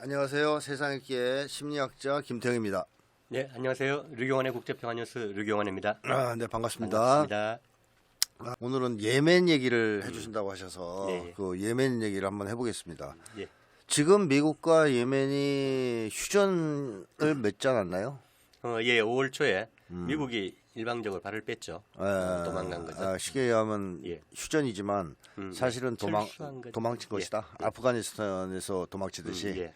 안녕하세요. 세상읽기의 심리학자 김태형입니다. 네, 안녕하세요. 류경환의 국제평화뉴스 류경환입니다. 네, 반갑습니다. 반갑습니다. 오늘은 예멘 얘기를 해주신다고 하셔서 네. 그 예멘 얘기를 한번 해보겠습니다. 예. 지금 미국과 예멘이 휴전을 맺지 않았나요? 예, 5월 초에 미국이 일방적으로 발을 뺐죠. 도망간 거죠. 쉽게 얘기하면 예. 휴전이지만 사실은 철수한 거죠. 도망친 예. 것이다. 아프가니스탄에서 도망치듯이. 예.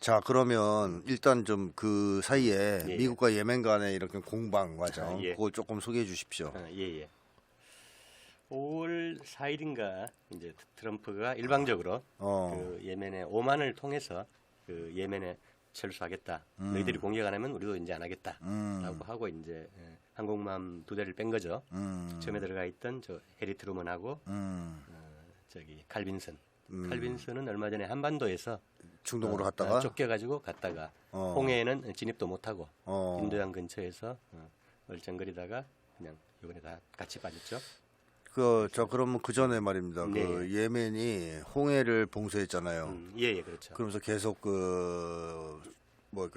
자, 그러면 일단 좀 그 사이에 예. 미국과 예멘 간의 이렇게 공방 과정 예. 그걸 조금 소개해 주십시오. 예. 5월 4일인가 이제 트럼프가 일방적으로 그 예멘의 오만을 통해서 그 예멘에 철수하겠다. 너희들이 공격 안 하면 우리도 이제 안 하겠다라고 하고 이제 항공모함 2대를 뺀 거죠. 처음에 들어가 있던 저 해리 트루먼하고 저기 칼빈슨. 칼빈슨은 얼마 전에 한반도에서 중동으로 갔다가 쫓겨가지고 갔다가 홍해에는 진입도 못하고 인도양 근처에서 얼쩡거리다가 그냥 이번에 다 같이 빠졌죠. 그러면 그 전에 말입니다. 네. 그 예멘이 홍해를 봉쇄했잖아요. 예, 그렇죠. 그러면서 계속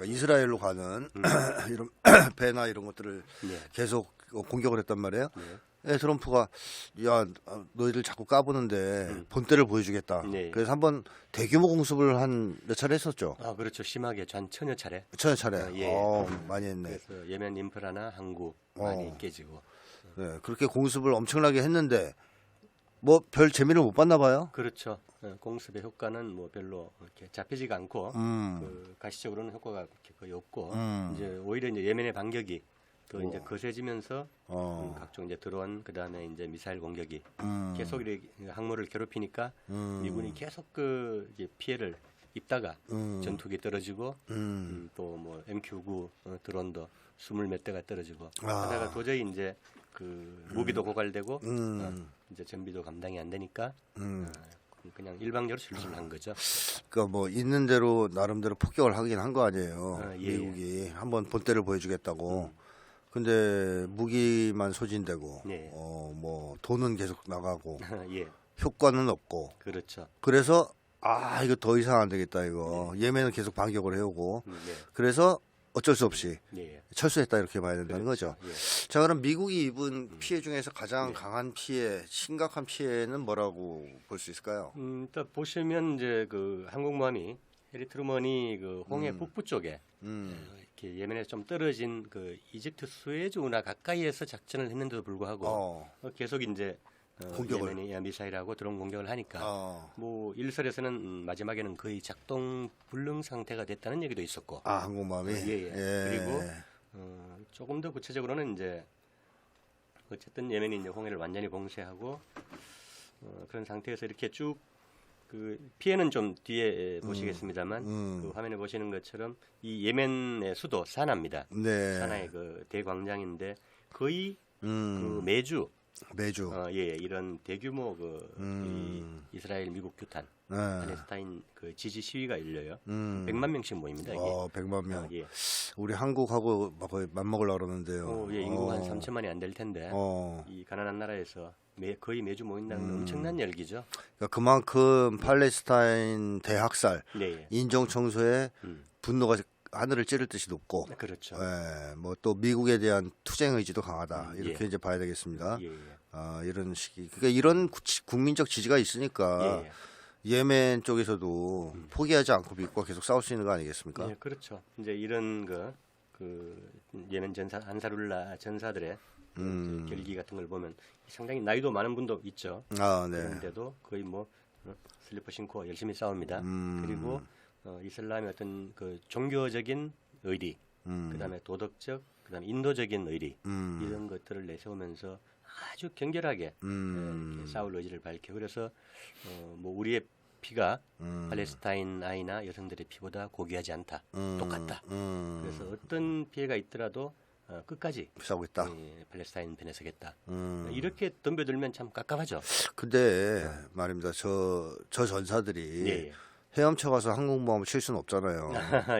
이스라엘로 가는 이런 배나 이런 것들을 네. 계속 공격을 했단 말이에요. 네. 트럼프가 야 너희들 자꾸 까부는데 본때를 보여주겠다. 네. 그래서 한번 대규모 공습을 한 몇 차례 했었죠. 그렇죠. 심하게 한 천여 차례. 천여 차례. 예. 많이 했네. 그래서 예멘 인프라나 항구 많이 깨지고. 네, 그렇게 공습을 엄청나게 했는데 뭐 별 재미를 못 봤나 봐요. 그렇죠. 공습의 효과는 뭐 별로 이렇게 잡히지가 않고 그 가시적으로는 효과가 그렇게 거의 없고 이제 오히려 이제 예멘의 반격이 또 이제 거세지면서 각종 이제 드론 그다음에 이제 미사일 공격이 계속 이렇게 항모를 괴롭히니까 미군이 계속 그 이제 피해를 입다가 전투기 떨어지고 또 뭐 MQ-9 드론도 20몇 대가 떨어지고 하다가 도저히 이제 그 무기도 고갈되고 이제 전비도 감당이 안 되니까 그냥 일방적으로 실수를 한 거죠. 그러니까 뭐 있는 대로 나름대로 폭격을 하긴 한 거 아니에요. 예. 미국이 한번 본때를 보여주겠다고. 근데 무기만 소진되고 네. 뭐 돈은 계속 나가고 예, 효과는 없고. 그렇죠. 그래서 이거 더 이상 안 되겠다 이거. 예멘은 계속 반격을 해오고. 네. 그래서 어쩔 수 없이 예. 철수했다 이렇게 봐야 된다는 그렇죠. 거죠. 예. 자, 그럼 미국이 입은 피해 중에서 가장 강한 피해, 심각한 피해는 뭐라고 볼 수 있을까요? 또 보시면 이제 그 항공모함이 해리 트루먼이 그 홍해 북부 쪽에 이렇게 예멘에 좀 떨어진 그 이집트 수에즈 운하 가까이에서 작전을 했는데도 불구하고 계속 이제 공격을. 예멘이 미사일하고 드론 공격을 하니까 뭐 일설에서는 마지막에는 거의 작동 불능 상태가 됐다는 얘기도 있었고. 항공모함이. 예. 그리고 조금 더 구체적으로는 이제 어쨌든 예멘이 이제 홍해를 완전히 봉쇄하고 그런 상태에서 이렇게 쭉 그 피해는 좀 뒤에 보시겠습니다만 그 화면에 보시는 것처럼 이 예멘의 수도 사나입니다. 네. 사나의 그 대광장인데 거의 그 매주. 이런 대규모 그 이스라엘 미국 규탄 팔레스타인 그 지지 시위가 열려요. 100만 명씩 모입니다. 이게. 100만 명. 예. 우리 한국하고 거의 맞먹으려고 그러는데요. 인구가 한 3천만이 안 될 텐데 이 가난한 나라에서 거의 매주 모인다는 건 엄청난 열기죠. 그러니까 그만큼 팔레스타인 대학살, 네. 인종 청소에 분노가 하늘을 찌를 듯이 높고, 그렇죠. 뭐 또 미국에 대한 투쟁 의지도 강하다 이렇게 예. 이제 봐야 되겠습니다. 예. 이런 식이 그러니까 이런 국민적 지지가 있으니까 예멘 쪽에서도 포기하지 않고 미국과 계속 싸울 수 있는 거 아니겠습니까? 예, 그렇죠. 이제 이런 그 예멘 안사룰라 전사들의 그 결기 같은 걸 보면 상당히 나이도 많은 분도 있죠. 네. 그런데도 거의 뭐 슬리퍼 신고 열심히 싸웁니다. 그리고 이슬람의 어떤 그 종교적인 의리, 그다음에 도덕적, 그다음에 인도적인 의리 이런 것들을 내세우면서 아주 격렬하게 이렇게 싸울 의지를 밝혀. 그래서 뭐 우리의 피가 팔레스타인 아이나 여성들의 피보다 고귀하지 않다, 똑같다. 그래서 어떤 피해가 있더라도 끝까지 싸우겠다. 팔레스타인 편에 서겠다. 이렇게 덤벼들면 참 깝깝하죠. 근데 말입니다. 저 전사들이 헤엄쳐 가서 항공모함을 칠 수는 없잖아요.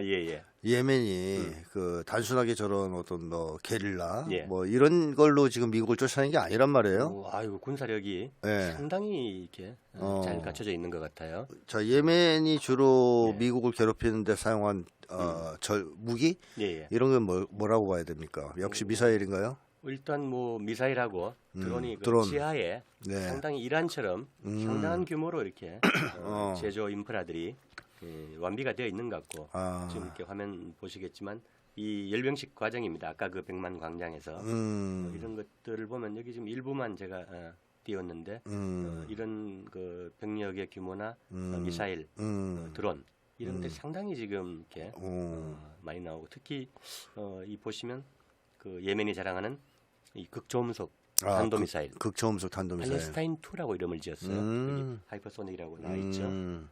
예. 예멘이 그 단순하게 저런 어떤 뭐 게릴라 예. 뭐 이런 걸로 지금 미국을 쫓아내는 게 아니란 말이에요. 아이고 군사력이 예. 상당히 이렇게 잘 갖춰져 있는 것 같아요. 자, 예멘이 주로 예. 미국을 괴롭히는데 사용한 무기 예, 예. 이런 건 뭐라고 봐야 됩니까? 역시 미사일인가요? 일단 뭐 미사일하고 드론이 그 드론. 지하에 네. 상당히 이란처럼 상당한 규모로 이렇게 제조 인프라들이 완비가 되어 있는 것 같고 지금 이렇게 화면 보시겠지만 이 열병식 과정입니다. 아까 그 백만 광장에서 이런 것들을 보면 여기 지금 일부만 제가 띄웠는데 이런 그 병력의 규모나 미사일, 드론 이런 것들이 상당히 지금 이렇게 많이 나오고 특히 이 보시면 그 예멘이 자랑하는 이 극초음속 탄도미사일, 극초음속 탄도미사일. 팔레스타인 2라고 이름을 지었어요. 여기 하이퍼소닉이라고 나와 있죠.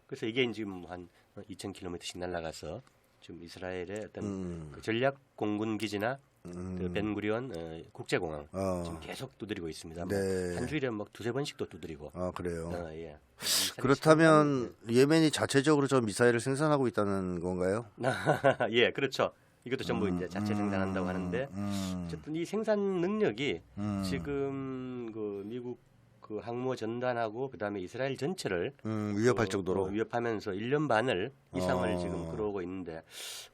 그래서 이게 지금 한 2,000km씩 날아가서 지금 이스라엘의 어떤 그 전략 공군 기지나 그 벤구리온 국제공항 지금 계속 두드리고 있습니다. 네. 한 주일에 막 두세 번씩도 두드리고. 아, 그래요. 예. 그렇다면 예멘이 자체적으로 저 미사일을 생산하고 있다는 건가요? 예, 그렇죠. 이것도 전부 이제 자체 생산한다고 하는데 어쨌든 이 생산 능력이 지금 그 미국 그 항모 전단하고 그다음에 이스라엘 전체를 위협할 정도로 위협하면서 1년 반을 이상을 지금 끌어오고 있는데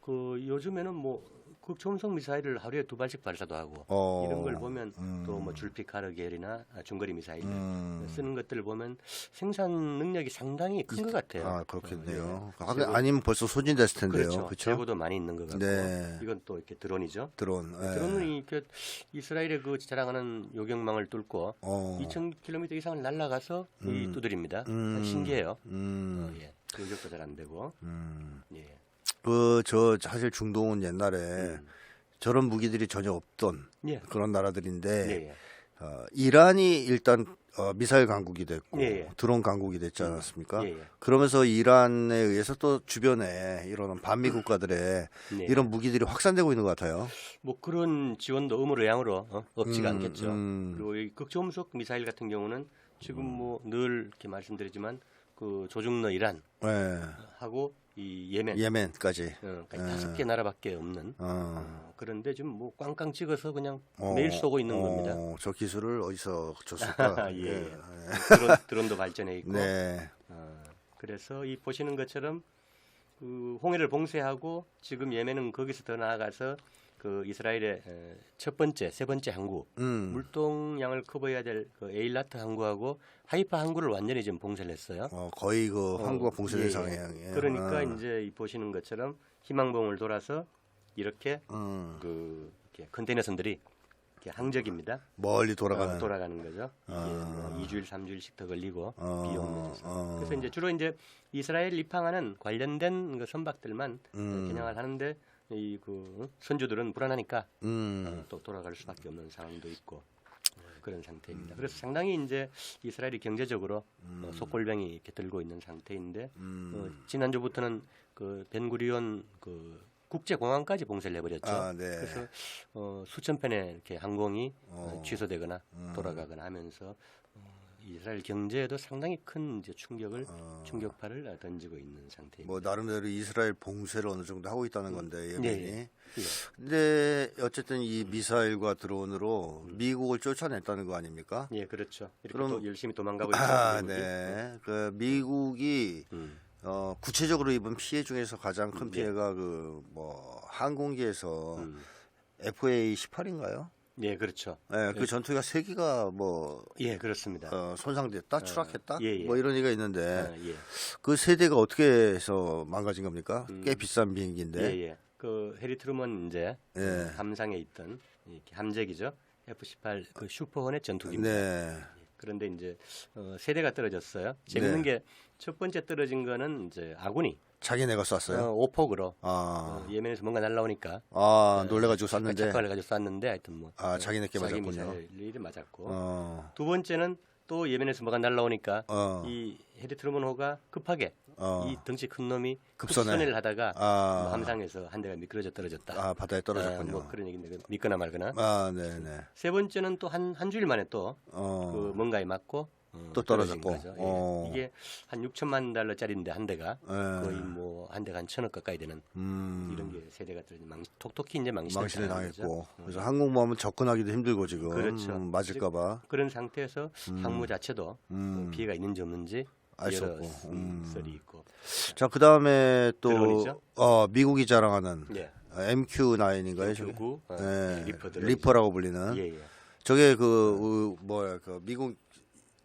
그 요즘에는 뭐 극초음속 미사일을 하루에 2발씩 발사도 하고 이런 걸 보면 또 뭐 줄피카르 계열이나 중거리 미사일들 쓰는 것들을 보면 생산 능력이 상당히 큰 것 같아요. 아, 그렇겠네요. 아니면 벌써 소진됐을 텐데요. 그렇죠. 그렇죠? 재고도 많이 있는 것 같고 네. 이건 또 이렇게 드론이죠. 드론. 드론은 이렇게 이스라엘의 그 자랑하는 요격망을 뚫고 2,000km 이상을 날아가서 이 두드립니다. 신기해요. 예. 요격도 잘 안 되고. 예. 저 사실 중동은 옛날에 저런 무기들이 전혀 없던 예. 그런 나라들인데 예, 예. 이란이 일단 미사일 강국이 됐고 예, 예. 드론 강국이 됐지 않았습니까? 예, 예. 그러면서 이란에 의해서 또 주변에 이런 반미 국가들의 예. 이런 무기들이 확산되고 있는 것 같아요. 뭐 그런 지원도 의무로 양으로 없지가 않겠죠. 그리고 이 극초음속 미사일 같은 경우는 지금 뭐 늘 이렇게 말씀드리지만 그 조중러 이란 네. 하고 이 예멘 예멘까지. 다섯 개 나라밖에 없는 그런데 지금 뭐 꽝꽝 찍어서 그냥 매일 쏘고 있는 겁니다. 저 기술을 어디서 줬을까? 예. 예. 드론도 발전해 있고. 네. 그래서 이 보시는 것처럼 그 홍해를 봉쇄하고 지금 예멘은 거기서 더 나아가서 그 이스라엘의 첫 번째, 세 번째 항구 물동량을 커버해야 될 그 에일라트 항구하고 하이파 항구를 완전히 지금 봉쇄를 했어요. 거의 그 항구가 봉쇄된 예, 예. 상황이에요. 그러니까 이제 이 보시는 것처럼 희망봉을 돌아서 이렇게 그 이렇게 컨테이너선들이 이렇게 항적입니다. 멀리 돌아가는. 돌아가는 거죠. 예, 뭐 2주일, 3주일씩 더 걸리고 비용을 내서. 그래서 이제 주로 이제 이스라엘 입항하는 관련된 그 선박들만 겨냥을 하는데 이 그 선주들은 불안하니까 또 돌아갈 수밖에 없는 상황도 있고 그런 상태입니다. 그래서 상당히 이제 이스라엘이 경제적으로 속골뱅이 이렇게 들고 있는 상태인데 지난주부터는 그 벤구리온 그 국제공항까지 봉쇄를 해버렸죠. 네. 그래서 수천 편의 이렇게 항공이 취소되거나 돌아가거나 하면서 이스라엘 경제에도 상당히 큰 이제 충격파를 던지고 있는 상태입니다. 뭐 나름대로 이스라엘 봉쇄를 어느 정도 하고 있다는 건데 예멘이. 예. 근데 어쨌든 이 미사일과 드론으로 미국을 쫓아냈다는 거 아닙니까? 예, 그렇죠. 이렇게 그럼- 또 열심히 도망가고 있죠. 미국이. 네. 그 미국이 구체적으로 입은 피해 중에서 가장 큰 피해가 그 뭐 항공기에서 FA-18인가요? 예, 그렇죠. 네, 그 전투기가 3기가 뭐 예, 그렇습니다. 손상됐다, 추락했다, 예, 예. 뭐 이런 얘기가 있는데 예. 그 세대가 어떻게 해서 망가진 겁니까? 꽤 비싼 비행기인데. 예. 그 해리 트루먼 이제 예. 함상에 있던 이렇게 함재기죠. F-18 그 슈퍼호넷 전투기입니다. 네. 그런데 이제 세대가 떨어졌어요. 재밌는 게 첫 번째 떨어진 거는 이제 아군이 자기네가 쐈어요. 오폭으로 예멘에서 뭔가 날라오니까 놀래가지고 쐈는데. 착각을 해가지고 쐈는데 하여튼 뭐 자기네께 자기 맞았군요. 미사일이 맞았고 두 번째는 또 예멘에서 뭐가 날라오니까 이 해리 트루먼호가 급하게 이 덩치 큰 놈이 급선회를 하다가 뭐 함상에서 한 대가 미끄러져 떨어졌다. 바다에 떨어졌군요. 뭐 그런 얘기인데 믿거나 말거나. 네네. 세 번째는 또 한 주일 만에 또 그 뭔가에 맞고 또 떨어진 떨어졌고. 거죠. 예. 이게 한 6천만 달러짜리인데 한 대가 거의 뭐 한 대가 한 1,000억 가까이 되는 이런 게 세대가 톡톡히 이제 망신을 당했고. 거죠. 그래서 항공모함은 접근하기도 힘들고 지금 그렇죠. 맞을까봐 그런 상태에서 항모 자체도 피해가 있는지 없는지 알 수 여러 없고. 썰이 있고. 자, 그 다음에 또 드론이죠? 미국이 자랑하는 예. MQ-9인가요? 저게? MQ-9 리퍼 드론. 리퍼라고 불리는. 예, 예. 저게 그 미국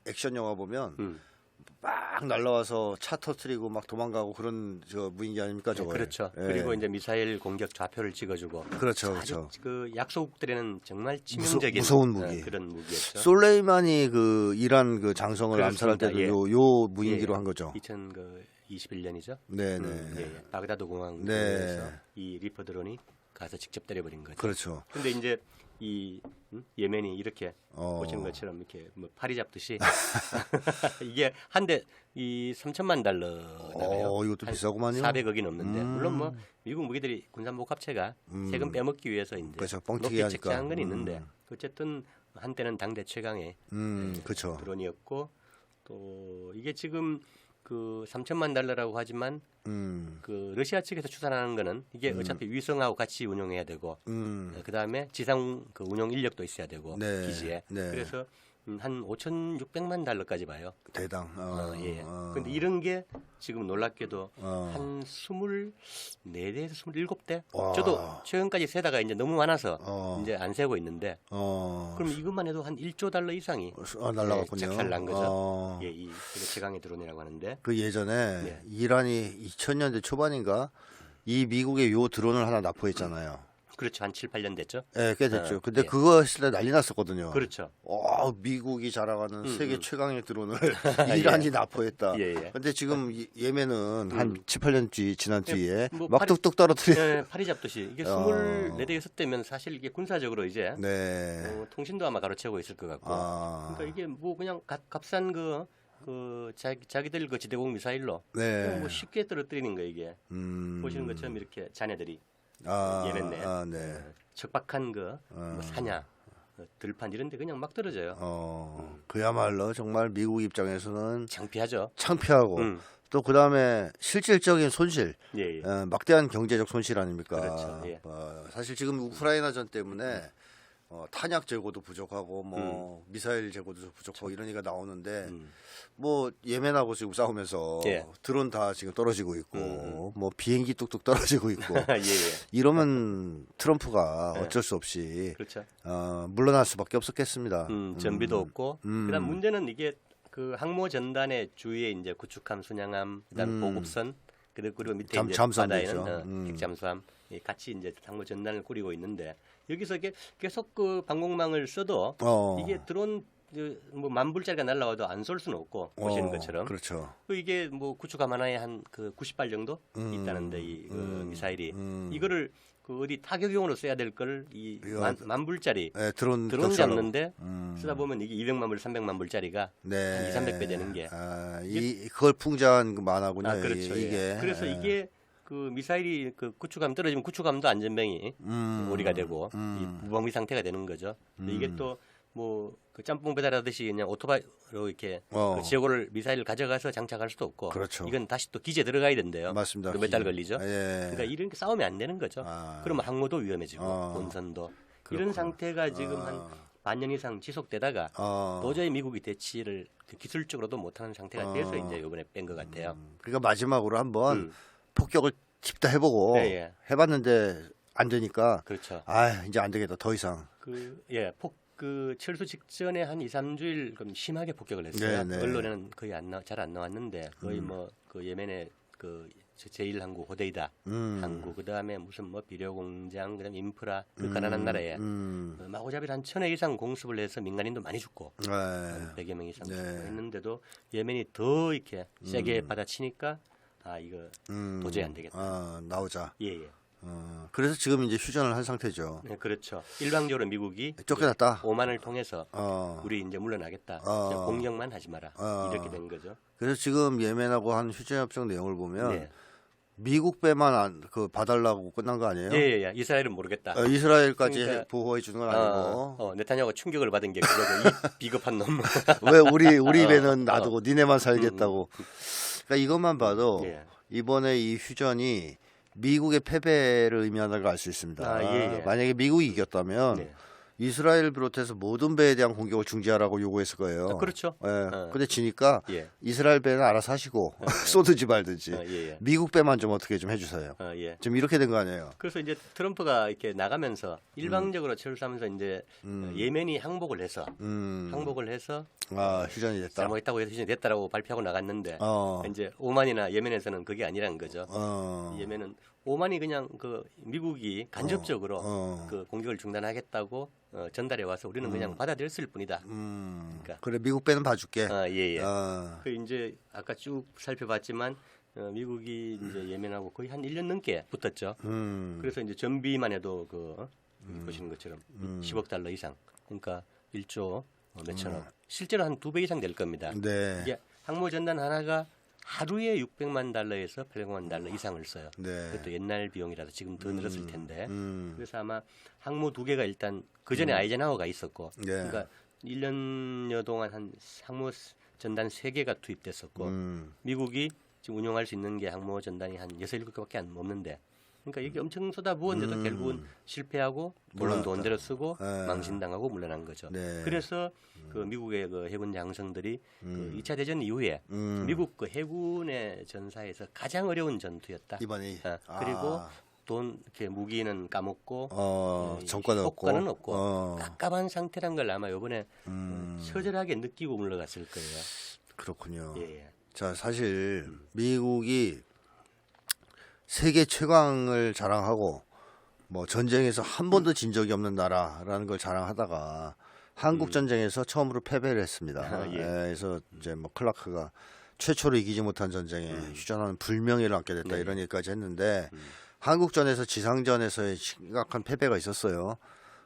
액션 영화 보면 막 날라와서 차 터트리고 막 도망가고 그런 저 무인기 아닙니까 저거? 그렇죠. 예. 그리고 이제 미사일 공격 좌표를 찍어주고. 그렇죠, 아주 그렇죠. 그 약소국들에는 정말 치명적인 무서운 무기. 그런 무기였죠. 솔레이만이 그 이란 그 장성을 그렇습니다. 암살할 때도 예. 요 무인기로 예. 한 거죠. 2021년이죠. 네네. 예. 바그다드 공항에서 네. 이 리퍼 드론이 가서 직접 때려버린 거죠. 그렇죠. 근데 이제 이 예멘이 이렇게 어. 보시는 것처럼 이렇게 뭐 파리 잡듯이 이게 한 대 이 3천만 달러잖아요. 이것도 비싸구만요. 400억이 넘는데 물론 뭐 미국 무기들이 군산복합체가 세금 빼먹기 위해서 이제 그렇죠. 뻥튀기 높게 하니까. 책정한 건 있는데 어쨌든 한때는 당대 최강의 그렇죠. 드론이었고 또 이게 지금 그 3천만 달러라고 하지만 그 러시아 측에서 추산하는 거는 이게 어차피 위성하고 같이 운용해야 되고 그 다음에 지상 그 운용 인력도 있어야 되고 네. 기지에 네. 그래서 한 5,600만 달러까지 봐요. 대당. 예. 근데 이런 게 지금 놀랍게도 한 24대에서 27대. 와. 저도 최근까지 세다가 이제 너무 많아서 이제 안 세고 있는데 어. 그럼 이것만 해도 한 1조 달러 이상이 날라갔군요. 작살난 거죠. 예, 이 최강의 드론이라고 하는데. 그 예전에 네. 이란이 2000년대 초반인가 이 미국의 요 드론을 하나 납포했잖아요. 그렇죠. 한 7, 8년 됐죠. 예, 꽤 됐죠. 근데 예. 그거 했을 때 난리 났었거든요. 그렇죠. 미국이 자랑하는 세계 최강의 드론을 예. 이란이 납포했다. 예, 예. 근데 지금 예멘은 한 7, 8년 지난 뒤에 뭐 막 파리- 뚝뚝 떨어뜨려. 예, 파리 잡듯이 이게 24대, 6대면 사실 이게 군사적으로 이제 네. 통신도 아마 가로채고 있을 것 같고. 아. 그러니까 이게 뭐 그냥 값싼 자기들 그 지대공 미사일로 네. 그냥 뭐 쉽게 떨어뜨리는 거 이게. 보시는 것처럼 이렇게 자네들이 예멘 내 네. 척박한 뭐 사냐, 들판 이런데 그냥 막 떨어져요. 그야말로 정말 미국 입장에서는 창피하죠. 창피하고 또 그다음에 실질적인 손실, 예, 예. 막대한 경제적 손실 아닙니까? 그렇죠, 예. 사실 지금 우크라이나전 때문에 탄약 재고도 부족하고 미사일 재고도 부족하고 이런 얘기가 나오는데 뭐 예멘하고 지금 싸우면서 예. 드론 다 지금 떨어지고 있고 뭐 비행기 뚝뚝 떨어지고 있고 예, 예. 이러면 트럼프가 예. 어쩔 수 없이 그렇죠. 물러날 수밖에 없었겠습니다. 전비도 없고. 그다음 문제는 이게 그 항모 전단의 주위에 이제 구축함, 순양함, 그다음 보급선 그리고 밑에 이제 잠수함도 바다에는 있죠. 핵잠수함 같이 이제 항모 전단을 꾸리고 있는데 여기서 이게 계속 그 방공망을 써도 이게 드론 뭐 10,000불짜리가 날라와도 안 쏠 수는 없고 보시는 것처럼. 그렇죠. 그 이게 뭐 구축함 하나에 한 그 90발 정도 있다는데 이 미사일이 이거를 그 어디 타격용으로 써야 될 걸 이 10,000불짜리 네, 드론 드론 격차로. 잡는데 쓰다 보면 이게 200만 불, 300만 불짜리가 네. 한 2, 300배 되는 게. 그걸 풍자한 그 만화군요. 그렇죠. 이게. 예. 그래서 이게 그 미사일이 그 구축함 떨어지면 구축함도 안전병이 오리가 되고 이 무방비 상태가 되는 거죠. 근데 이게 또 뭐 그 짬뽕 배달하듯이 그냥 오토바이로 이렇게 그 지역을 미사일을 가져가서 장착할 수도 없고. 그렇죠. 이건 다시 또 기지에 들어가야 된대요. 맞습니다. 몇 달 걸리죠. 예. 그러니까 이런 게 싸우면 안 되는 거죠. 그러면 항모도 위험해지고 본선도 이런 상태가 지금 한 반년 이상 지속되다가 도저히 미국이 대치를 기술적으로도 못하는 상태가 돼서 이제 이번에 뺀 것 같아요. 그러니까 마지막으로 한번 폭격을 집다 해보고 예, 예. 해봤는데 안 되니까 그렇죠. 이제 안 되겠다 더 이상. 그 철수 직전에 한 2, 3주일 좀 심하게 폭격을 했어요. 네, 네. 언론에는 거의 잘 안 나왔는데 거의 뭐 그 예멘의 그 제1항구 호데이다 항구 그다음에 무슨 뭐 비료 공장 그다음에 인프라 그 가난한 나라에 마구잡이를 한 1,000회 이상 공습을 해서 민간인도 많이 죽고 100여 명 이상 죽고 했는데도 예멘이 더 이렇게 세게 받아치니까 이거 도저히 안 되겠다. 나오자. 예. 그래서 지금 이제 휴전을 한 상태죠. 네, 그렇죠. 일방적으로 미국이 쫓겨났다. 오만을 통해서 우리 이제 물러나겠다. 그냥 공격만 하지 마라. 이렇게 된 거죠. 그래서 지금 예멘하고 한 휴전 협정 내용을 보면 네. 미국 배만 봐달라고 끝난 거 아니에요? 예. 이스라엘은 모르겠다. 이스라엘까지 그러니까, 보호해 주는 건 아니고. 네타냐후가 충격을 받은 게 그거죠. 이 비겁한 놈. 왜 우리 배는 놔두고 니네만 살겠다고. 그러니까 이것만 봐도 예. 이번에 이 휴전이 미국의 패배를 의미한다는 걸 알 수 있습니다. 예. 만약에 미국이 이겼다면 네. 이스라엘 비롯해서 모든 배에 대한 공격을 중지하라고 요구했을 거예요. 그렇죠. 근데 지니까 예. 이스라엘 배는 알아서 하시고 쏘든지 말든지 예. 미국 배만 좀 어떻게 좀 해주세요. 예. 지금 이렇게 된 거 아니에요? 그래서 이제 트럼프가 이렇게 나가면서 일방적으로 철수하면서 이제 예멘이 항복을 해서 휴전이 됐다. 잘못했다고 해서 됐다라고 발표하고 나갔는데 이제 오만이나 예멘에서는 그게 아니란 거죠. 예멘은 오만이 그냥 그 미국이 간접적으로 그 공격을 중단하겠다고 전달해 와서 우리는 그냥 받아들였을 뿐이다. 그러니까. 그래 미국 배는 봐줄게. 예. 그 이제 아까 쭉 살펴봤지만 미국이 이제 예멘하고 거의 한 1년 넘게 붙었죠. 그래서 이제 전비만 해도 보시는 것처럼 10억 달러 이상. 그러니까 1조 몇천억. 실제로 한 2배 이상 될 겁니다. 네. 이게 항모 전단 하나가 하루에 600만 달러에서 800만 달러 이상을 써요. 네. 그것도 옛날 비용이라서 지금 더 늘었을 텐데. 그래서 아마 항모 2개가 일단 그 전에 아이젠하워가 있었고, 네. 그러니까 1년여 동안 한 항모 전단 3개가 투입됐었고, 미국이 지금 운용할 수 있는 게 항모 전단이 한 6, 7개밖에 없는데, 그러니까 이게 엄청 쏟아부었는데도 결국은 실패하고 돈은 돈대로 쓰고 망신당하고 물러난 거죠. 네. 그래서 그 미국의 그 해군 장성들이 그 2차 대전 이후에 미국 그 해군의 전사에서 가장 어려운 전투였다. 이번에 그리고 돈 이렇게 무기는 까먹고 정권은 효과는 없고 깝깝한 상태란 걸 아마 이번에 처절하게 느끼고 물러갔을 거예요. 그렇군요. 예. 자 사실 미국이 세계 최강을 자랑하고 뭐 전쟁에서 한 번도 진 적이 없는 나라라는 걸 자랑하다가 한국 전쟁에서 처음으로 패배를 했습니다. 예. 그래서 이제 뭐 클라크가 최초로 이기지 못한 전쟁에 휴전하는 불명예를 안게 됐다 이런 얘기까지 했는데 한국전에서 지상전에서의 심각한 패배가 있었어요.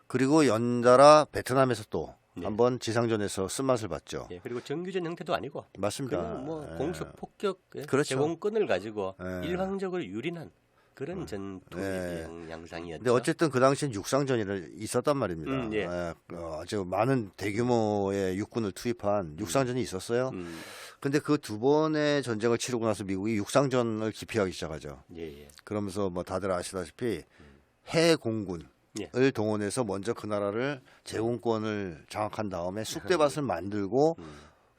그리고 연달아 베트남에서 또 한번 지상전에서 쓴맛을 봤죠. 예, 그리고 정규전 형태도 아니고 맞습니다. 그냥 뭐 공습 폭격 그렇죠. 제공권을 가지고 일방적으로 유린한 그런 전투 양상이었죠. 근데 어쨌든 그 당시엔 육상전이 있었단 말입니다. 예. 아주 많은 대규모의 육군을 투입한 육상전이 있었어요. 근데 그 두 번의 전쟁을 치르고 나서 미국이 육상전을 기피하기 시작하죠. 예. 그러면서 뭐 다들 아시다시피 해공군을 동원해서 먼저 그 나라를 제공권을 장악한 다음에 쑥대밭을 만들고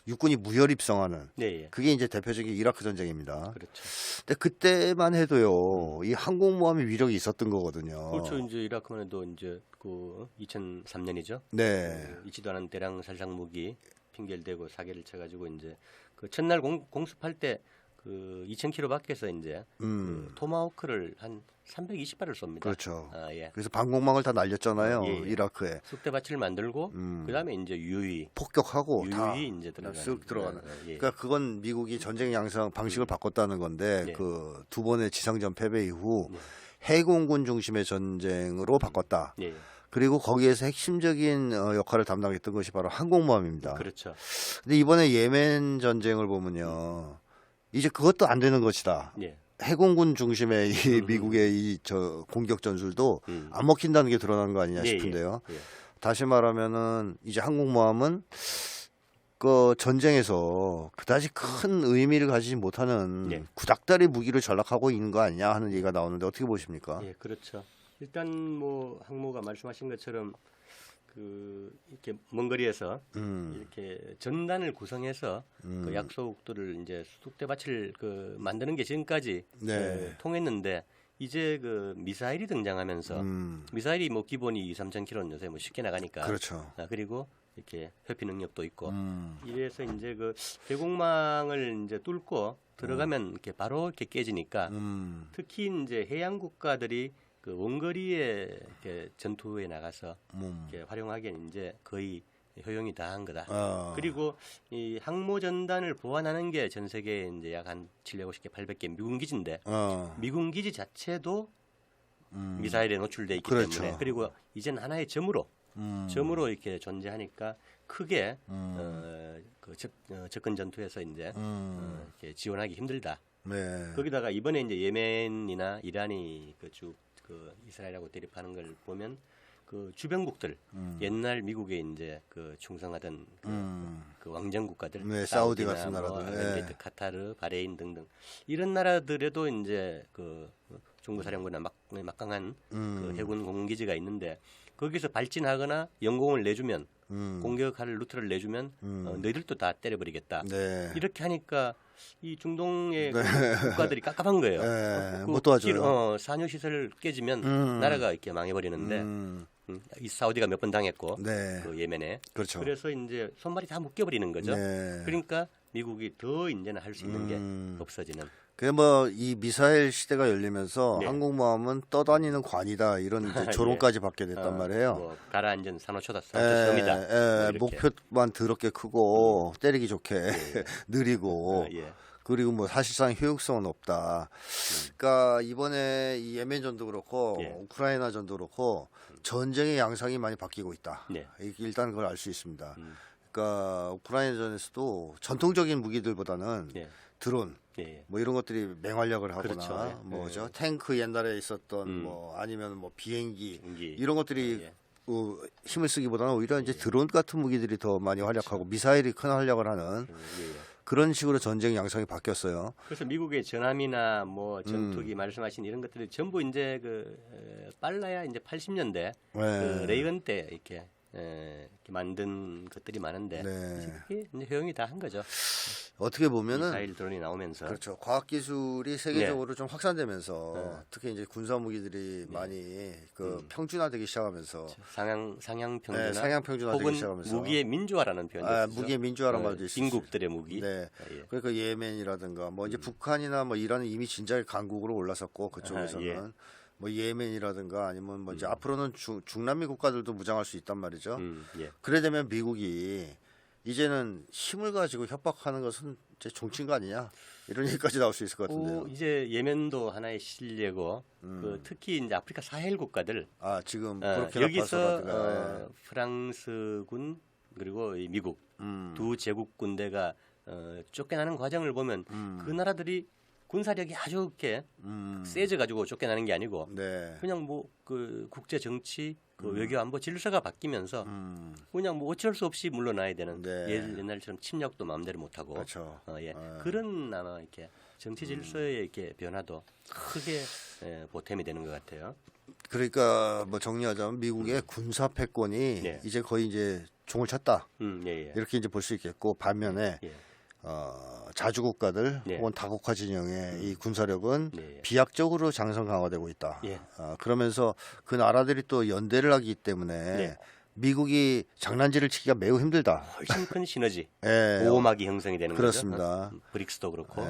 육군이 무혈 입성하는 예. 그게 이제 대표적인 이라크 전쟁입니다. 그렇죠. 근데 그때만 해도요 이 항공모함의 위력이 있었던 거거든요. 그렇죠. 이제 이라크만 해도 이제 그 2003년이죠. 네. 있지도 않은 대량 살상 무기 핑계를 대고 사기를 쳐가지고 이제 그 첫날 공습할 때 그 2,000km 밖에서 이제 그 토마호크를 한 320발을 쏩니다. 그렇죠. 예. 그래서 방공망을 다 날렸잖아요. 예. 이라크에 쑥대밭을 만들고 그다음에 이제 유유히 폭격하고 다 이제 쓱 들어가는. 예. 그러니까 그건 미국이 전쟁 양상 방식을 바꿨다는 건데 그 두 번의 지상전 패배 이후 해공군 중심의 전쟁으로 바꿨다. 예. 그리고 거기에서 핵심적인 역할을 담당했던 것이 바로 항공모함입니다. 그렇죠. 근데 이번에 예멘 전쟁을 보면요. 이제 그것도 안 되는 것이다. 예. 해공군 중심의 이 미국의 이 공격 전술도 안 먹힌다는 게 드러난 거 아니냐 싶은데요. 예. 다시 말하면은 이제 항공모함은 그 전쟁에서 그다지 큰 의미를 가지지 못하는 구닥다리 무기를 전락하고 있는 거 아니냐 하는 얘기가 나오는데 어떻게 보십니까? 예, 그렇죠. 일단 뭐 항모가 말씀하신 것처럼 그 이렇게 먼 거리에서 이렇게 전단을 구성해서 그 약소국들을 이제 쑥대밭을 그 만드는 게 지금까지 통했는데 이제 그 미사일이 등장하면서 미사일이 뭐 기본이 2-3,000km는 요새 뭐 쉽게 나가니까 그렇죠. 그리고 이렇게 회피 능력도 있고 이래서 이제 그 제공망을 이제 뚫고 들어가면 이렇게 바로 이렇게 깨지니까 특히 이제 해양 국가들이 그 원거리에 이렇게 전투에 나가서 이렇게 활용하기엔 이제 거의 효용이 다한 거다. 그리고 이 항모 전단을 보완하는 게 전 세계에 이제 약 한 750개, 800개 미군 기지인데 미군 기지 자체도 미사일에 노출돼 있기 그렇죠. 때문에 그리고 이젠 하나의 점으로 이렇게 존재하니까 크게 그 접근 전투에서 이제 이렇게 지원하기 힘들다. 네. 거기다가 이번에 이제 예멘이나 이란이 그 이스라엘하고 대립하는 걸 보면 그 주변국들 옛날 미국에 이제 그 충성하던 그 왕정 국가들, 네, 사우디 사우디나 같은 나라들, 에미레이트, 네. 카타르, 바레인 등등 이런 나라들에도 이제 그 중부사령부나 막강한 그 해군 공군기지가 있는데 거기서 발진하거나 영공을 내주면 공격할 루트를 내주면 너희들도 다 때려버리겠다. 네. 이렇게 하니까 이 중동의 그 국가들이 깝깝한 거예요. 네, 못 도와줘요. 산유 시설 깨지면 나라가 이렇게 망해버리는데 이 사우디가 몇 번 당했고 네. 그 예멘에 그렇죠. 그래서 이제 손발이 다 묶여버리는 거죠. 네. 그러니까 미국이 더 이제는 할 수 있는 게 없어지는. 그 뭐 이 미사일 시대가 열리면서 네. 한국모함은 떠다니는 관이다 이런 이제 조롱까지 받게 됐단 말이에요. 뭐 가라앉은 산호초다, 예, 산호초입니다. 예, 목표만 더럽게 크고 때리기 좋게 느리고 예. 그리고 뭐 사실상 효용성은 없다. 그러니까 이번에 이 예멘전도 그렇고 예. 우크라이나전도 그렇고 전쟁의 양상이 많이 바뀌고 있다. 네. 일단 그걸 알 수 있습니다. 그러니까 우크라이나전에서도 전통적인 무기들보다는 예. 드론 예. 뭐 이런 것들이 맹활약을 하거나 그렇죠. 예. 뭐죠 탱크 옛날에 있었던 뭐 아니면 뭐 비행기 비행기. 이런 것들이 예. 힘을 쓰기보다는 오히려 이제 드론 같은 무기들이 더 많이 활약하고 미사일이 큰 활약을 하는 예. 예. 그런 식으로 전쟁 양상이 바뀌었어요. 그래서 미국의 전함이나 뭐 전투기 말씀하신 이런 것들이 전부 이제 빨라야 이제 80년대 그 레이건 때 이렇게 이렇게 만든 것들이 많은데 네. 그게 이제 효용이 다 한 거죠. 어떻게 보면은 미사일 드론이 나오면서 그렇죠. 과학 기술이 세계적으로 좀 확산되면서 특히 이제 군사 무기들이 많이 그 평준화되기 시작하면서 상향 평준화, 네, 상향 평준화되기 혹은 시작하면서 무기의 민주화라는 표현도 있죠. 무기의 민주화라는 말도 있어요. 빈국들의 무기. 네. 예. 그러니까 예멘이라든가 뭐 이제 북한이나 뭐 이란은 이미 진작에 강국으로 올라섰고 그쪽에서는 예. 뭐 예멘이라든가 아니면 뭐 이제 앞으로는 중남미 국가들도 무장할 수 있단 말이죠. 예. 그래 되면 미국이 이제는 힘을 가지고 협박하는 것은 이제 종친 거 아니냐 이런 얘기까지 나올 수 있을 것 같은데요. 이제 예멘도 하나의 실례고 특히 이제 아프리카 사헬 국가들 아 지금 여기서 부르키나파소라든가 프랑스군 그리고 이 미국 두 제국 군대가 쫓겨나는 과정을 보면 그 나라들이 군사력이 아주 이렇게 세져 가지고 쫓겨나는 게 아니고 네. 그냥 뭐 그 국제 정치 그 외교 안보 질서가 바뀌면서 그냥 뭐 어쩔 수 없이 물러나야 되는 네. 옛날처럼 침략도 마음대로 못 하고 그렇죠. 그런 아마 이렇게 정치 질서의 이렇게 변화도 크게 보탬이 되는 것 같아요. 그러니까 뭐 정리하자면 미국의 군사 패권이 네. 이제 거의 이제 종을 쳤다 예. 이렇게 이제 볼 수 있겠고 반면에 예. 자주 국가들 네. 혹은 다국화 진영의 이 군사력은 네. 비약적으로 장성 강화되고 있다. 예. 그러면서 그 나라들이 또 연대를 하기 때문에 네. 미국이 장난질을 치기가 매우 힘들다. 훨씬 큰 시너지, 예, 보호막이 형성이 되는 그렇습니다. 거죠. 브릭스도 그렇고.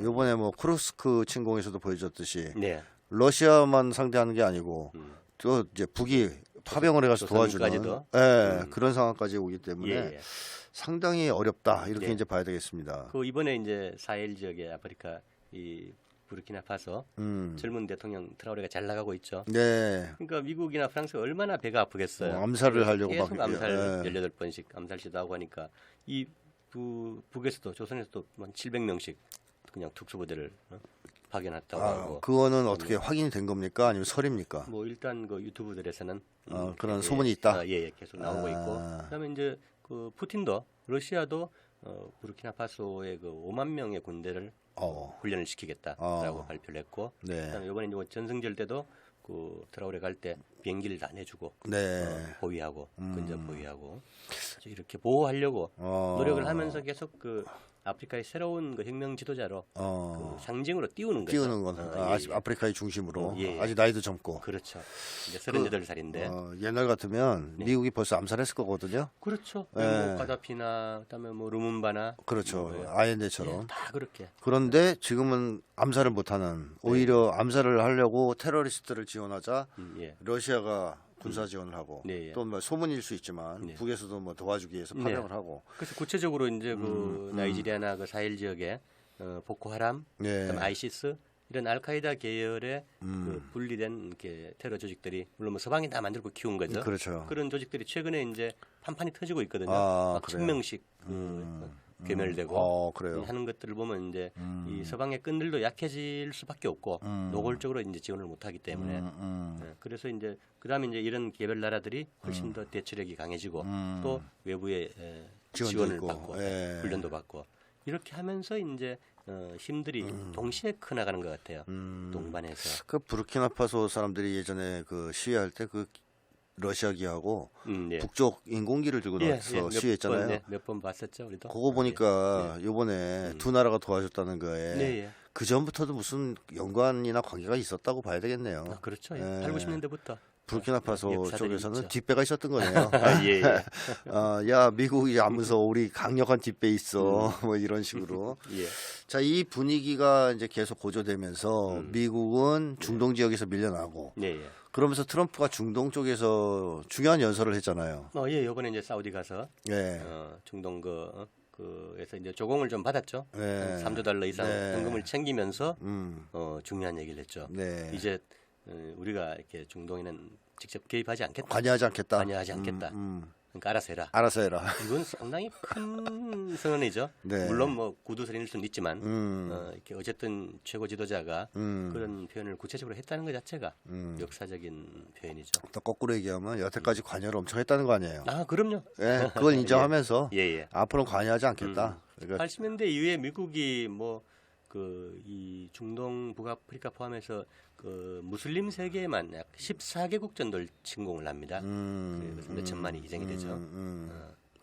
이번에 뭐 쿠르스크 침공에서도 보여줬듯이 네. 러시아만 상대하는 게 아니고 또 이제 북이 파병을 해가서 도와주는 조선까지도? 그런 상황까지 오기 때문에 예. 상당히 어렵다 이렇게 네. 이제 봐야 되겠습니다. 그 이번에 이제 사헬 지역의 아프리카 이 부르키나파소 젊은 대통령 트라우레가 잘 나가고 있죠. 네. 그러니까 미국이나 프랑스가 얼마나 배가 아프겠어요. 암살을 하려고 계속 막 암살 예. 18번씩 암살 시도하고 하니까 이 북에서도 조선에서도 한 700명씩 그냥 특수부대를 파견했다고 하고. 그거는 어떻게 확인이 된 겁니까? 아니면 설입니까? 뭐 일단 그 유튜브들에서는 그런 소문이 있다. 예, 계속 나오고 있고. 그다음에 이제 그 푸틴도 러시아도 부르키나파소의 그 5만 명의 군대를 훈련을 시키겠다라고 발표를 했고. 네. 그다음에 이번에 이제 전승절 때도 그 트라우레 갈 때 비행기를 다 내주고 네. 보위하고 근접 보위하고 이렇게 보호하려고 노력을 하면서 계속 그 아프리카의 새로운 그 혁명 지도자로 그 상징으로 띄우는 거죠. 띄우는 건 예. 아프리카의 중심으로 예. 아직 나이도 젊고 그렇죠. 이제 38살인데. 옛날 같으면 네. 미국이 벌써 암살했을 거거든요. 그렇죠. 예. 뭐 가다피나 그다음에 뭐 루문바나 그렇죠. 뭐, 아yen데처럼. 다 그렇게. 그런데 지금은 암살을 못하는 오히려 암살을 하려고 테러리스트를 지원하자 예. 러시아가 군사 지원을 하고 네, 예. 또 뭐 소문일 수 있지만 네. 북에서도 뭐 도와주기 위해서 네. 파병을 하고 그래서 구체적으로 이제 그 나이지리아나 그 사헬 지역에 보코하람, 네. 그다음에 아이시스 이런 알카이다 계열의 그 분리된 이렇게 테러 조직들이 물론 뭐 서방이 다 만들고 키운 거죠. 그렇죠. 그런 조직들이 최근에 이제 판판이 터지고 있거든요. 아, 막 그래요? 1000명씩 그 괴멸되고 그래요. 하는 것들을 보면 이제 이 서방의 끈들도 약해질 수밖에 없고 노골적으로 이제 지원을 못하기 때문에 그래서 이제 그다음에 이제 이런 개별 나라들이 훨씬 더 대처력이 강해지고 또 외부의 지원도 지원을 있고, 받고 예. 훈련도 받고 이렇게 하면서 이제 힘들이 동시에 커나가는 것 같아요. 동반해서. 그 부르키나파소 사람들이 예전에 그 시위할 때 그 러시아기하고 예. 북쪽 인공기를 들고 나와서 시위했잖아요. 몇 번 봤었죠, 우리도. 그거 보니까 요번에 두 나라가 도와줬다는 거에 네, 예. 그 전부터도 무슨 연관이나 관계가 있었다고 봐야 되겠네요. 아, 그렇죠. 예. 예. 8, 90년대부터 부르키나파소 역사들이 쪽에서는 있죠. 뒷배가 있었던 거네요. 예, 예. 야, 미국이 안 무서워. 우리 강력한 뒷배 있어. 뭐 이런 식으로. 예. 자, 이 분위기가 이제 계속 고조되면서 미국은 중동 지역에서 밀려나고 네, 예. 그러면서 트럼프가 중동 쪽에서 중요한 연설을 했잖아요. 예, 이번에 이제 사우디 가서 예. 중동 그에서 이제 조공을 좀 받았죠. 네. 한 3조 달러 이상 네. 현금을 챙기면서 중요한 얘기를 했죠. 네. 이제 우리가 이렇게 중동에는 직접 개입하지 않겠다. 관여하지 않겠다. 관여하지 않겠다. 그러니까 알아서 해라. 알아서 해라. 이건 상당히 큰 선언이죠. 네. 물론 뭐 구두선일 수는 있지만 이렇게 어쨌든 최고 지도자가 그런 표현을 구체적으로 했다는 것 자체가 역사적인 표현이죠. 또 거꾸로 얘기하면 여태까지 관여를 엄청 했다는 거 아니에요. 아, 그럼요. 예, 그걸 인정하면서 예, 예. 앞으로는 관여하지 않겠다. 그러니까 80년대 이후에 미국이 뭐 이 중동 북아프리카 포함해서 그 무슬림 세계에만 약 14개국 정도를 침공을 합니다. 그래서 몇 천만이 희생이 되죠.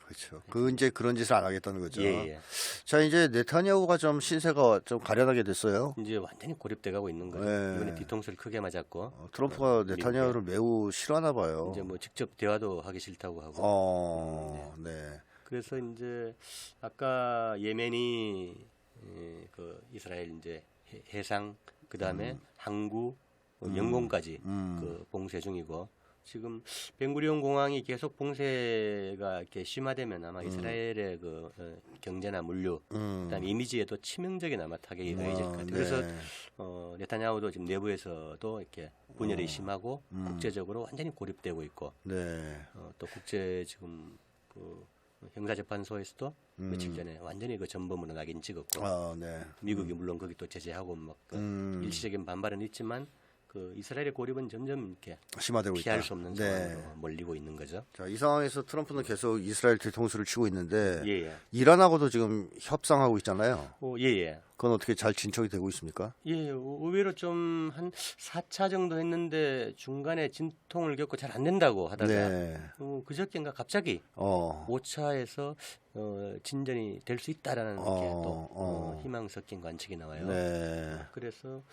그렇죠. 그 이제 그런 짓을 안 하겠다는 거죠. 예, 예. 자, 이제 네타냐후가 좀 신세가 좀 가련하게 됐어요. 이제 완전히 고립돼가고 있는 거예요. 예. 이번에 뒤통수를 크게 맞았고 트럼프가 네타냐후를 매우 싫어하나 봐요. 이제 뭐 직접 대화도 하기 싫다고 하고. 네. 그래서 이제 아까 예멘이 그 이스라엘 이제 해상 그다음에 항구 영공까지 그 봉쇄 중이고 지금 벤구리온 공항이 계속 봉쇄가 이렇게 심화되면 아마 이스라엘의 그 경제나 물류 그다음에 이미지에도 치명적인 아마 타격이 가해질 것 같아요. 네. 그래서 네타냐후도 지금 내부에서도 이렇게 분열이 심하고 국제적으로 완전히 고립되고 있고 네. 또 국제 지금 그 형사재판소에서도 며칠 전에 완전히 그 전범으로 낙인 찍었고 네. 미국이 물론 거기 또 제재하고 막 일시적인 반발은 있지만 그 이스라엘의 고립은 점점 이렇게 심화되고 피할 있다. 수 없는 네. 상황으로 몰리고 있는 거죠. 자, 이 상황에서 트럼프는 계속 이스라엘 뒤통수를 치고 있는데 예, 예. 이란하고도 지금 협상하고 있잖아요. 예, 예. 그건 어떻게 잘 진척이 되고 있습니까? 예, 의외로 좀 한 4차 정도 했는데 중간에 진통을 겪고 잘 안 된다고 하다가 네. 그저께인가 갑자기 5차에서 진전이 될 수 있다라는 게 또 희망 섞인 관측이 나와요. 네. 그래서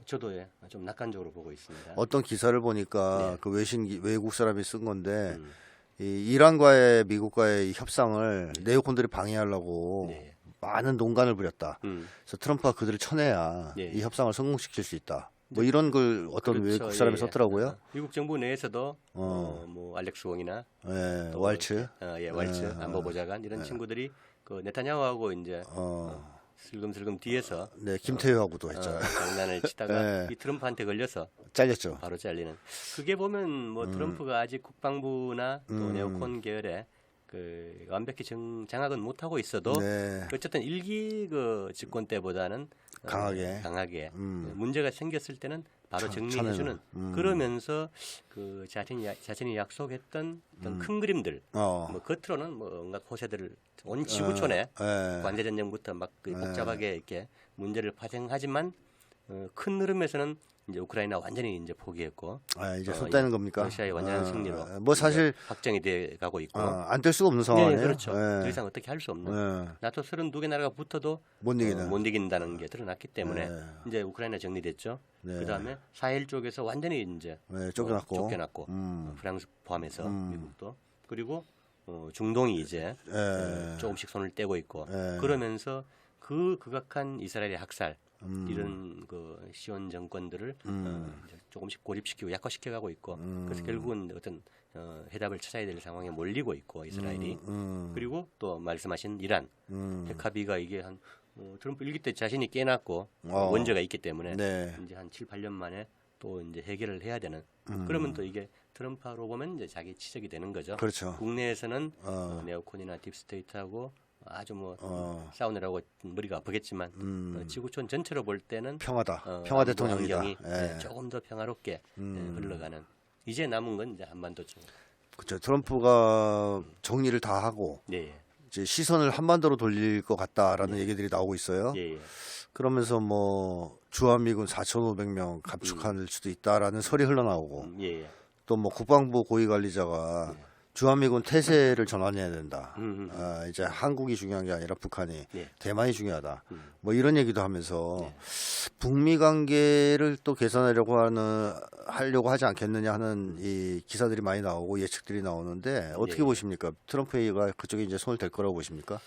저도 좀 낙관적으로 보고 있습니다. 어떤 기사를 보니까 네. 그 외국 사람이 쓴 건데 이 이란과의 미국과의 이 협상을 네오콘들이 방해하려고 네. 많은 농간을 부렸다. 그래서 트럼프가 그들을 쳐내야 네. 이 협상을 성공시킬 수 있다. 뭐 이런 걸 어떤 그렇죠. 외국 사람이 예, 예. 썼더라고요. 미국 정부 내에서도 뭐 알렉스 웡이나 네, 또 왈츠. 왈츠 안보보좌관 이런 친구들이 그 네타냐후하고 이제 슬금슬금 뒤에서 네, 김태효하고도 했죠. 장난을 치다가 네. 이 트럼프한테 걸려서 잘렸죠. 바로 잘리는. 그게 보면 뭐 트럼프가 아직 국방부나 또 네오콘 계열의 그 완벽히 장악은 못 하고 있어도 네. 어쨌든 일기 그 집권 때보다는 강하게 문제가 생겼을 때는 바로 정리해주는 그러면서 그 자신이 약속했던 어떤 큰 그림들 뭐 겉으로는 뭐 온갖 호세들을 온 지구촌에 관제 전쟁부터 막 그 복잡하게 이렇게 문제를 파생하지만 큰 흐름에서는 이제 우크라이나 완전히 이제 포기했고 이제 손 떼는 겁니까? 러시아의 완전한 승리로 뭐 사실 확정이 돼 가고 있고 안 될 수가 없는 상황이에요. 네, 그렇죠. 더 이상 어떻게 할 수 없는 나토 32개 나라가 붙어도 못 이기는. 못 이긴다는 게 드러났기 때문에 이제 우크라이나 정리됐죠. 그다음에 사헬 쪽에서 완전히 이제 쫓겨났고 프랑스 포함해서 미국도 그리고 중동이 이제 조금씩 손을 떼고 있고 그러면서 그 극악한 이스라엘의 학살 이런 그 시온 정권들을 이제 조금씩 고립시키고 약화시켜가고 있고 그래서 결국은 어떤 해답을 찾아야 될 상황에 몰리고 있고 이스라엘이 그리고 또 말씀하신 이란 핵합의가 이게 한 트럼프 일기 때 자신이 깨놨고 원죄가 있기 때문에 이제 한 7, 8년 만에 또 이제 해결을 해야 되는 그러면 또 이게 트럼프로 보면 이제 자기 치적이 되는 거죠. 그렇죠. 국내에서는 네오콘이나 딥스테이트하고 아주 뭐 싸우느라고 머리가 아프겠지만 지구촌 전체로 볼 때는 평화다. 평화 대통령이다. 환경이 예. 조금 더 평화롭게 흘러가는. 이제 남은 건 이제 한반도죠. 그렇죠. 트럼프가 정리를 다 하고 예, 이제 시선을 한반도로 돌릴 것 같다라는 얘기들이 나오고 있어요. 예, 예. 그러면서 뭐 주한미군 4,500명 감축할 수도 있다라는 설이 흘러나오고 예, 예. 또 뭐 국방부 고위관리자가 주한미군 태세를 전환해야 된다. 아, 이제 한국이 중요한 게 아니라 북한이 예. 대만이 중요하다. 뭐 이런 얘기도 하면서 북미 관계를 또 개선하려고 하려고 하지 않겠느냐 하는 이 기사들이 많이 나오고 예측들이 나오는데 어떻게 예. 보십니까? 트럼프가 그쪽에 이제 손을 댈 거라고 보십니까?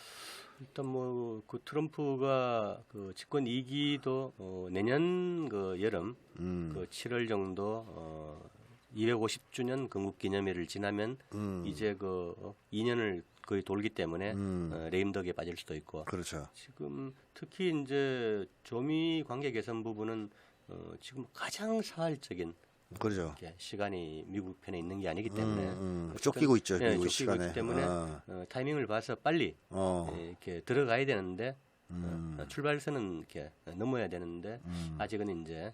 일단 뭐 그 트럼프가 그 집권 2기도 내년 그 여름 그 7월 정도 250주년 건국기념일을 지나면 이제 그 2년을 거의 돌기 때문에 레임덕에 빠질 수도 있고 그렇죠. 지금 특히 이제 조미 관계 개선 부분은 지금 가장 사활적인 그렇죠. 이렇게 시간이 미국 편에 있는 게 아니기 때문에 어쨌든, 쫓기고 있죠. 예, 미국 쫓기고 시간에. 있기 때문에 타이밍을 봐서 빨리 이렇게 들어가야 되는데 출발선은 이렇게 넘어야 되는데 아직은 이제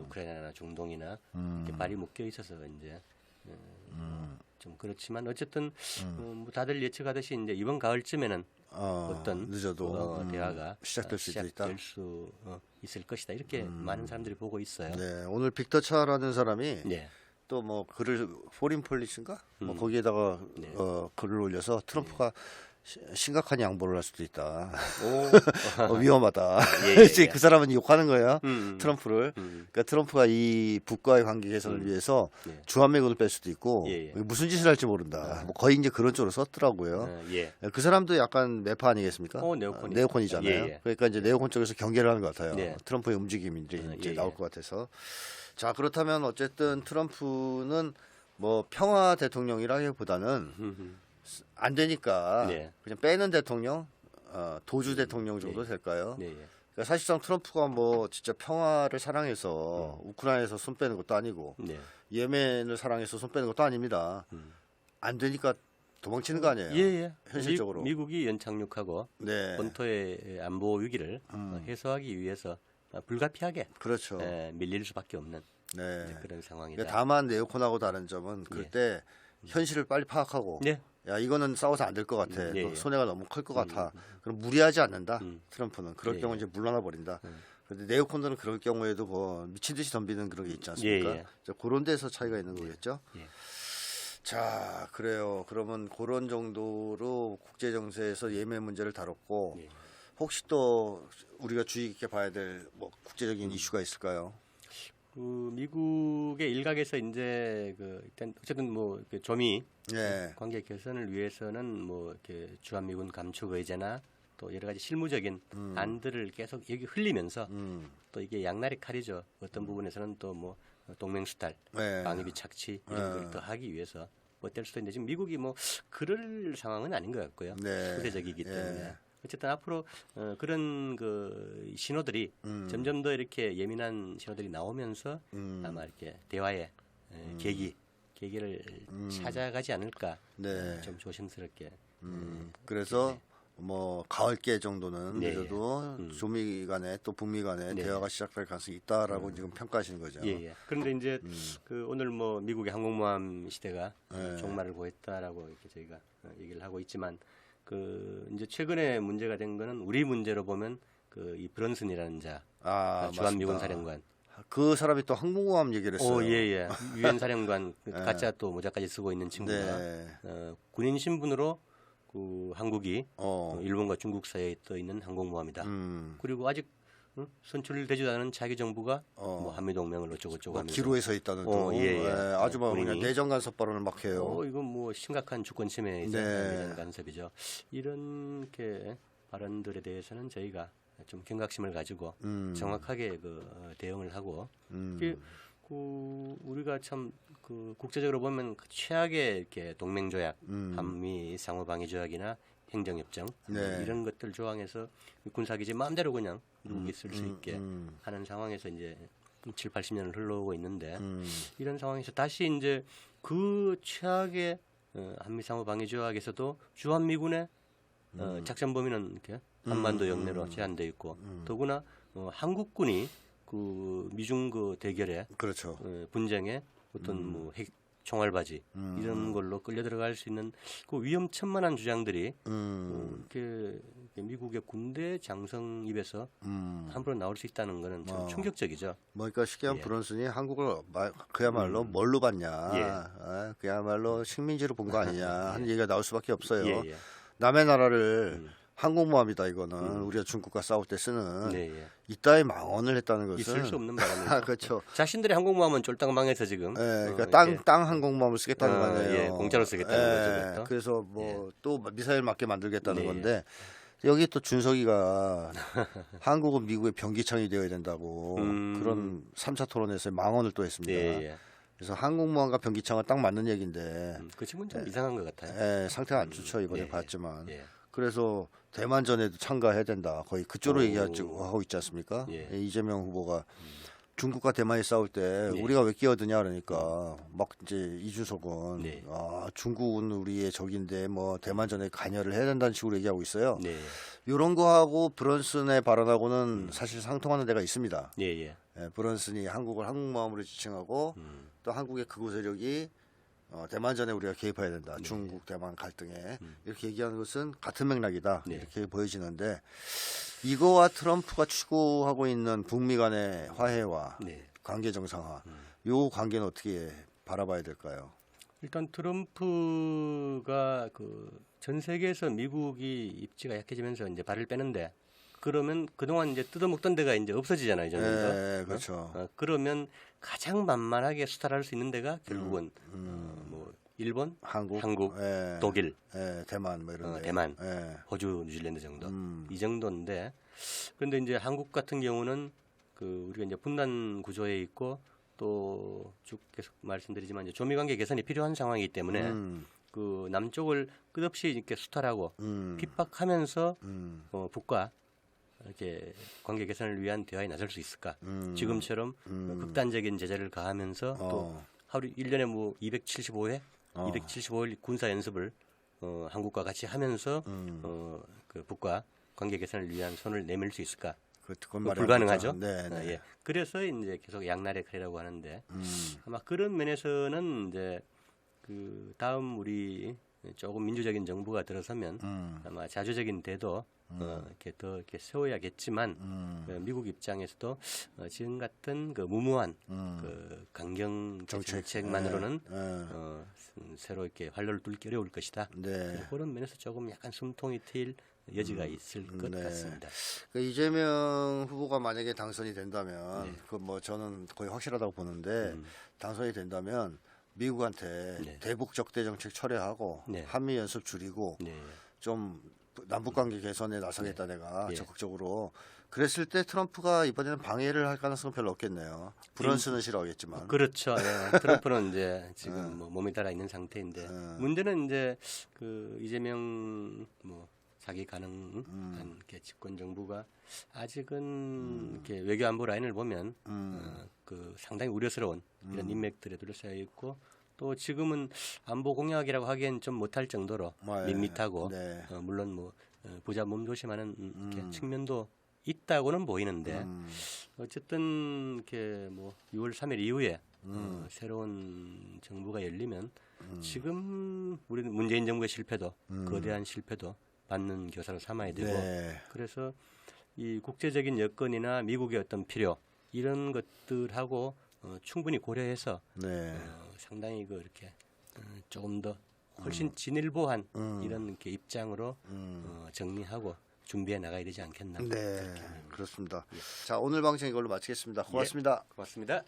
우크라이나나 중동이나 이렇게 발이 묶여 있어서 이제 좀 그렇지만 어쨌든 뭐 다들 예측하듯이 이제 이번 가을쯤에는 어떤 늦어도 대화가 시작될 수도 있다. 시작될 수 있을 것이다 이렇게 많은 사람들이 보고 있어요. 네, 오늘 빅터차라는 사람이 네. 또 뭐 글을 포린 폴리스인가 뭐 거기에다가 네. 글을 올려서 트럼프가 심각한 양보를 할 수도 있다. 오. 위험하다. 예, 예, 이제 예. 그 사람은 욕하는 거예요. 음. 트럼프를. 그러니까 트럼프가 이 북과의 관계 개선을 위해서 네. 주한미군을 뺄 수도 있고 예, 예. 무슨 짓을 할지 모른다. 뭐 거의 이제 그런 쪽으로 썼더라고요. 예. 그 사람도 약간 매파 아니겠습니까? 네오콘이죠. 네오콘이잖아요. 예, 예. 그러니까 이제 네오콘 쪽에서 경계를 하는 것 같아요. 네. 트럼프의 움직임들이 이제 예, 나올 예. 것 같아서. 자, 그렇다면 어쨌든 트럼프는 뭐 평화 대통령이라기보다는 안 되니까 네. 그냥 빼는 대통령, 도주 대통령 정도 네. 될까요? 네. 예. 그러니까 사실상 트럼프가 뭐 진짜 평화를 사랑해서 우크라이나에서 손 빼는 것도 아니고 네. 예멘을 사랑해서 손 빼는 것도 아닙니다. 안 되니까 도망치는 거 아니에요? 예, 예. 현실적으로. 미국이 연착륙하고 네, 본토의 안보 위기를 해소하기 위해서 불가피하게 그렇죠. 밀릴 수밖에 없는 네. 이제 그런 상황이다. 그러니까 다만 네오콘하고 다른 점은 그때 현실을 빨리 파악하고 네. 야 이거는 싸워서 안 될 것 같아. 예, 또 예. 손해가 너무 클 것 같아. 그럼 무리하지 않는다. 음. 트럼프는 그럴 예, 경우 예. 이제 물러나 버린다. 그런데 네오콘들은 그럴 경우에도 뭐 미친 듯이 덤비는 그런 게 있지 않습니까? 예, 예. 이제 그런 데서 차이가 있는 거겠죠. 예. 자, 그래요. 그러면 그런 정도로 국제 정세에서 예멘 문제를 다뤘고 예. 혹시 또 우리가 주의 깊게 봐야 될 뭐 국제적인 이슈가 있을까요? 그 미국의 일각에서 이제 그 일단 어쨌든 뭐 이렇게 조미 예. 관계 개선을 위해서는 뭐 이렇게 주한미군 감축 의제나 또 여러 가지 실무적인 안들을 계속 여기 흘리면서 또 이게 양날의 칼이죠. 어떤 부분에서는 또 뭐 동맹수탈, 네. 방위비 착취 이런 걸 더 하기 위해서 뭐 될 수도 있는데 지금 미국이 뭐 그럴 상황은 아닌 것 같고요. 네. 추세적이기 때문에. 예. 어쨌든 앞으로 그런 그 신호들이 점점 더 이렇게 예민한 신호들이 나오면서 아마 이렇게 대화의 계기를 찾아가지 않을까. 네. 좀 조심스럽게. 그래서 뭐 가을께 정도는 네. 늦어도 조미 간에 또 북미 간에 네. 대화가 시작될 가능성이 있다라고 지금 평가하시는 거죠. 예, 예. 그런데 이제 그 오늘 뭐 미국의 항공모함 시대가 네. 종말을 보였다라고 이렇게 저희가 얘기를 하고 있지만 그 이제 최근에 문제가 된 거는 우리 문제로 보면 그 이 브런슨이라는 자 주한미군 맞습니다. 사령관. 그 사람이 또 항공모함 얘기를 했어요. 예, 예. 유엔 사령관 가짜 또 모자까지 쓰고 있는 친구가 네. 군인 신분으로 그 한국이 일본과 중국 사이에 떠 있는 항공모함이다. 그리고 아직 선출되지도 않은 자기 정부가 뭐 한미동맹을 어쩌고저쩌고 하면서 기로에 서 있다는 또 예, 예. 아주 뭐 그냥 본인이. 내정 간섭 발언을 막 해요. 이건 뭐 심각한 주권 침해이자 네. 내정 간섭이죠. 이런 게 발언들에 대해서는 저희가 좀 경각심을 가지고 정확하게 그 대응을 하고 이게 그 우리가 참 그 국제적으로 보면 그 최악의 이렇게 동맹 조약, 한미 상호 방위 조약이나 행정협정 네. 이런 것들 조항에서 군사기지 마음대로 그냥 미국이 쓸 수 있게 하는 상황에서 이제 7, 80년을 흘러오고 있는데 이런 상황에서 다시 이제 그 최악의 한미 상호 방위 조약에서도 주한미군의 작전 범위는 이렇게 한반도 영내로 제한돼 있고 더구나 한국군이 그 미중 그 대결에 그렇죠. 분쟁에 어떤 뭐 핵 총알바지 이런 걸로 끌려 들어갈 수 있는 그 위험천만한 주장들이 이렇게 미국의 군대 장성 입에서 함부로 나올 수 있다는 것은 참 충격적이죠. 뭐 그러니까 쉽게 하면 예. 브론슨이 한국을 그야말로 뭘로 봤냐, 예. 아, 그야말로 식민지로 본 거 아니냐 하는 얘기가 나올 수밖에 없어요. 예, 예. 남의 나라를 항공모함이다 이거는 우리가 중국과 싸울 때 쓰는 네, 예. 이따위 망언을 했다는 것은 있을 수 없는 바람이죠. 아, 그렇죠. 자신들의 항공모함은 쫄딱 망해서 지금 예, 그러니까 이렇게 땅 항공모함을 쓰겠다는 거네요. 예, 공짜로 쓰겠다는 거죠, 그것도. 그래서 뭐 또 미사일 맞게 만들겠다는 네, 건데 여기 또 준석이가 한국은 미국의 변기창이 되어야 된다고 그런 3차 토론에서 망언을 또 했습니다. 예, 예. 그래서 항공모함과 변기창은 딱 맞는 얘기인데 그 친구는 좀 이상한 것 같아요. 예, 상태가 안 좋죠 이번에 예, 봤지만 예. 그래서 대만전에도 참가해야 된다 거의 그쪽으로 얘기하고 있지 않습니까? 예. 이재명 후보가 중국과 대만이 싸울 때 예. 우리가 왜 끼어드냐 그러니까 막 이제 이준석은 네. 아, 중국은 우리의 적인데 뭐 대만전에 관여를 해야 된다는 식으로 얘기하고 있어요. 네, 이런 거하고 브런슨의 발언하고는 사실 상통하는 데가 있습니다. 예, 예. 예, 브런슨이 한국을 항공모함으로 지칭하고 또 한국의 극우 세력이 대만전에 우리가 개입해야 된다. 중국 대만 갈등에 이렇게 얘기하는 것은 같은 맥락이다. 네. 이렇게 보여지는데 이거와 트럼프가 추구하고 있는 북미 간의 화해와 네. 관계 정상화, 요 관계는 어떻게 바라봐야 될까요? 일단 트럼프가 그 전 세계에서 미국이 입지가 약해지면서 이제 발을 빼는데 그러면 그동안 이제 뜯어먹던 데가 이제 없어지잖아요, 저는. 네, 그렇죠. 그러면 가장 만만하게 수탈할 수 있는 데가 결국은 뭐 일본, 한국, 예, 독일, 대만 뭐 이런 데. 대만, 예. 호주, 뉴질랜드 정도 이 정도인데 그런데 이제 한국 같은 경우는 그 우리가 이제 분단 구조에 있고 또 쭉 계속 말씀드리지만 이제 조미 관계 개선이 필요한 상황이기 때문에 그 남쪽을 끝없이 이렇게 수탈하고 핍박하면서 북과 이렇게 관계 개선을 위한 대화에 나설 수 있을까? 지금처럼 극단적인 제재를 가하면서 또 하루 1년에 뭐 275회, 275일 군사 연습을 한국과 같이 하면서 그 북과 관계 개선을 위한 손을 내밀 수 있을까? 그건 그 말이 불가능하죠. 안 되죠. 네, 네. 예. 그래서 이제 계속 양날의 칼이라고 하는데 아마 그런 면에서는 이제 그 다음 우리 조금 민주적인 정부가 들어서면 아마 자주적인 대도 이렇게 더 이렇게 세워야겠지만 미국 입장에서도 지금 같은 그 무모한 그 강경 정책만으로는 새로 이렇게 활로를 뚫기 어려울 것이다. 네. 그런 면에서 조금 약간 숨통이 트일 여지가 있을 것 네. 같습니다. 그 이재명 후보가 만약에 당선이 된다면 그 뭐 저는 거의 확실하다고 보는데 당선이 된다면 미국한테 대북 적대 정책 철회하고 네. 한미 연습 줄이고 네. 좀 남북 관계 개선에 나서겠다 내가 예. 적극적으로 그랬을 때 트럼프가 이번에는 방해를 할 가능성은 별로 없겠네요. 브런슨은 싫어하겠지만. 그렇죠. 예. 트럼프는 이제 지금 뭐 몸에 따라 있는 상태인데 문제는 이제 그 이재명 뭐 자기 가능한 이렇게 집권 정부가 아직은 이렇게 외교 안보 라인을 보면 그 상당히 우려스러운 이런 인맥들에 둘러싸여 있고 또 지금은 안보 공약이라고 하기엔 좀 못할 정도로 밋밋하고 네. 물론 뭐 부자 몸조심하는 이렇게 측면도 있다고는 보이는데 어쨌든 이렇게 뭐 6월 3일 이후에 새로운 정부가 열리면 지금 우리는 문재인 정부의 실패도 거대한 실패도 받는 교사로 삼아야 되고 네. 그래서 이 국제적인 여건이나 미국의 어떤 필요 이런 것들하고 충분히 고려해서 네. 상당히 그 이렇게 조금 더 훨씬 진일보한 이런 이렇게 입장으로 정리하고 준비해 나가야 되지 않겠나. 네. 그렇습니다. 자, 오늘 방송 이걸로 마치겠습니다. 고맙습니다. 고맙습니다.